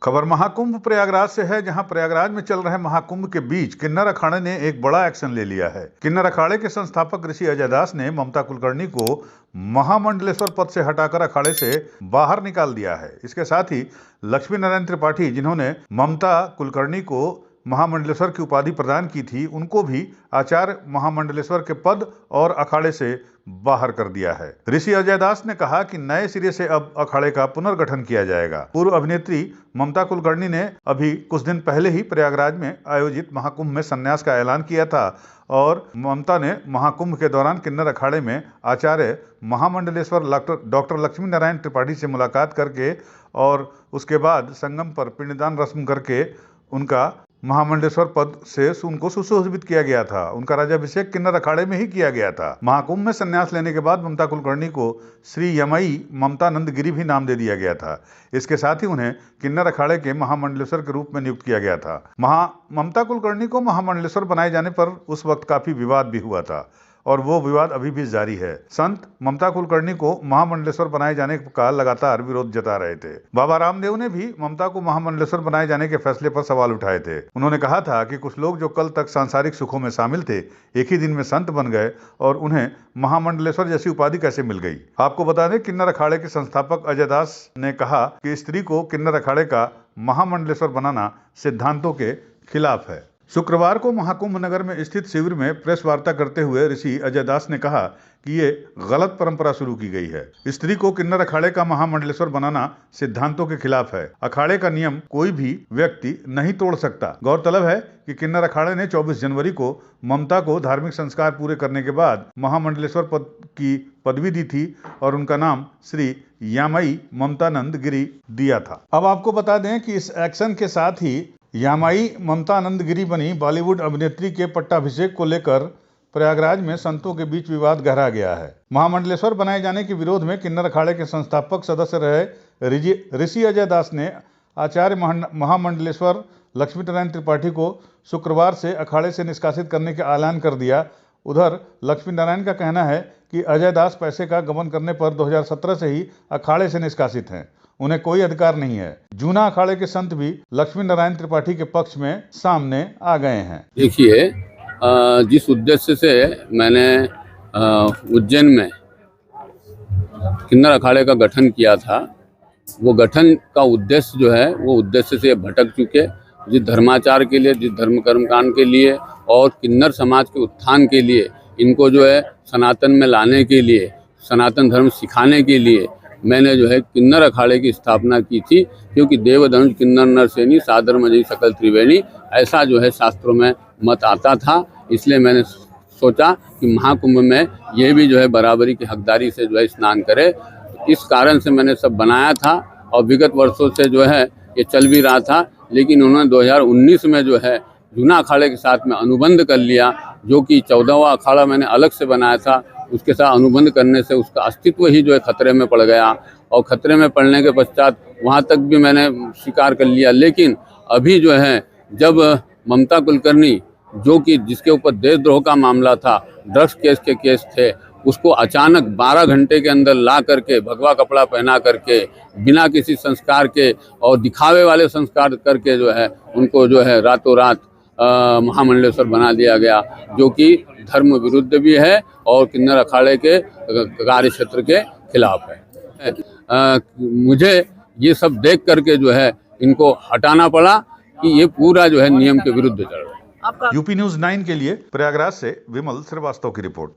खबर महाकुंभ प्रयागराज से है, जहां प्रयागराज में चल रहे महाकुंभ के बीच किन्नर अखाड़े ने एक बड़ा एक्शन ले लिया है। किन्नर अखाड़े के संस्थापक ऋषि अजय दास ने ममता कुलकर्णी को महामंडलेश्वर पद से हटाकर अखाड़े से बाहर निकाल दिया है। इसके साथ ही लक्ष्मी नारायण त्रिपाठी, जिन्होंने ममता कुलकर्णी को महामंडलेश्वर की उपाधि प्रदान की थी, उनको भी आचार्य महामंडलेश्वर के पद और अखाड़े से बाहर कर दिया है। ऋषि अजय दास ने कहा कि नए सिरे से अब अखाड़े का पुनर्गठन किया जाएगा। पूर्व अभिनेत्री ममता कुलकर्णी ने अभी कुछ दिन पहले ही प्रयागराज में आयोजित महाकुंभ में संन्यास का ऐलान किया था और ममता ने महाकुंभ के दौरान किन्नर अखाड़े में आचार्य महामंडलेश्वर डॉक्टर लक्ष्मी नारायण त्रिपाठी से मुलाकात करके और उसके बाद संगम पर पिंडदान रस्म करके उनका महामंडलेश्वर पद से उनको सुशोभित किया गया था। उनका राज्याभिषेक किन्नर अखाड़े में ही किया गया था। महाकुंभ में संन्यास लेने के बाद ममता कुलकर्णी को श्री यमई ममतानंद गिरी भी नाम दे दिया गया था। इसके साथ ही उन्हें किन्नर अखाड़े के महामंडलेश्वर के रूप में नियुक्त किया गया था। ममता कुलकर्णी को महामंडलेश्वर बनाए जाने पर उस वक्त काफी विवाद भी हुआ था और वो विवाद अभी भी जारी है। संत ममता कुलकर्णी को महामंडलेश्वर बनाए जाने का लगातार विरोध जता रहे थे। बाबा रामदेव ने भी ममता को महामंडलेश्वर बनाए जाने के फैसले पर सवाल उठाए थे। उन्होंने कहा था कि कुछ लोग जो कल तक सांसारिक सुखों में शामिल थे, एक ही दिन में संत बन गए और उन्हें महामंडलेश्वर जैसी उपाधि कैसे मिल गई। आपको बता दें, किन्नर अखाड़े के संस्थापक अजय दास ने कहा कि स्त्री को किन्नर अखाड़े का महामंडलेश्वर बनाना सिद्धांतों के खिलाफ है। शुक्रवार को महाकुंभ नगर में स्थित शिविर में प्रेस वार्ता करते हुए ऋषि अजय दास ने कहा कि ये गलत परंपरा शुरू की गई है। स्त्री को किन्नर अखाड़े का महामंडलेश्वर बनाना सिद्धांतों के खिलाफ है। अखाड़े का नियम कोई भी व्यक्ति नहीं तोड़ सकता। गौरतलब है कि किन्नर अखाड़े ने 24 जनवरी को ममता को धार्मिक संस्कार पूरे करने के बाद महामंडलेश्वर पद की पदवी दी थी और उनका नाम श्री यामई ममतानंद गिरी दिया था। अब आपको बता दें कि इस एक्शन के साथ ही यामाई ममतानंद गिरी बनी बॉलीवुड अभिनेत्री के पट्टाभिषेक को लेकर प्रयागराज में संतों के बीच विवाद गहरा गया है। महामंडलेश्वर बनाए जाने के विरोध में किन्नर अखाड़े के संस्थापक सदस्य रहे ऋषि अजय दास ने आचार्य महामंडलेश्वर लक्ष्मी नारायण त्रिपाठी को शुक्रवार से अखाड़े से निष्कासित करने का ऐलान कर दिया। उधर लक्ष्मी नारायण का कहना है कि अजय दास पैसे का गबन करने पर 2017 से ही अखाड़े से निष्कासित हैं। उन्हें कोई अधिकार नहीं है। जूना अखाड़े के संत भी लक्ष्मी नारायण त्रिपाठी के पक्ष में सामने आ गए हैं। देखिए, जिस उद्देश्य से मैंने उज्जैन में किन्नर अखाड़े का गठन किया था, वो गठन का उद्देश्य जो है वो उद्देश्य से भटक चुके। जिस धर्माचार के लिए, जिस धर्म कर्मकांड के लिए और किन्नर समाज के उत्थान के लिए, इनको जो है सनातन में लाने के लिए, सनातन धर्म सिखाने के लिए मैंने जो है किन्नर अखाड़े की स्थापना की थी। क्योंकि देवधनुष किन्नर नरसेनी सादर मजई सकल त्रिवेणी, ऐसा जो है शास्त्रों में मत आता था। इसलिए मैंने सोचा कि महाकुंभ में ये भी जो है बराबरी की हकदारी से जो है स्नान करे। इस कारण से मैंने सब बनाया था और विगत वर्षों से जो है ये चल भी रहा था। लेकिन उन्होंने 2019 में जो है जूना अखाड़े के साथ में अनुबंध कर लिया, जो कि 14वां अखाड़ा मैंने अलग से बनाया था। उसके साथ अनुबंध करने से उसका अस्तित्व ही जो है खतरे में पड़ गया और खतरे में पड़ने के पश्चात वहाँ तक भी मैंने स्वीकार कर लिया। लेकिन अभी जो है जब ममता कुलकर्णी, जो कि जिसके ऊपर देशद्रोह का मामला था, ड्रग्स के केस थे, उसको अचानक 12 घंटे के अंदर ला करके भगवा कपड़ा पहना करके बिना किसी संस्कार के और दिखावे वाले संस्कार करके जो है उनको जो है रातों रात महामंडलेश्वर बना दिया गया, जो कि धर्म विरुद्ध भी है और किन्नर अखाड़े के कार्य क्षेत्र के खिलाफ है। मुझे ये सब देख करके जो है इनको हटाना पड़ा कि ये पूरा जो है नियम के विरुद्ध चल रहा है। यूपी न्यूज़ 9 के लिए प्रयागराज से विमल श्रीवास्तव की रिपोर्ट।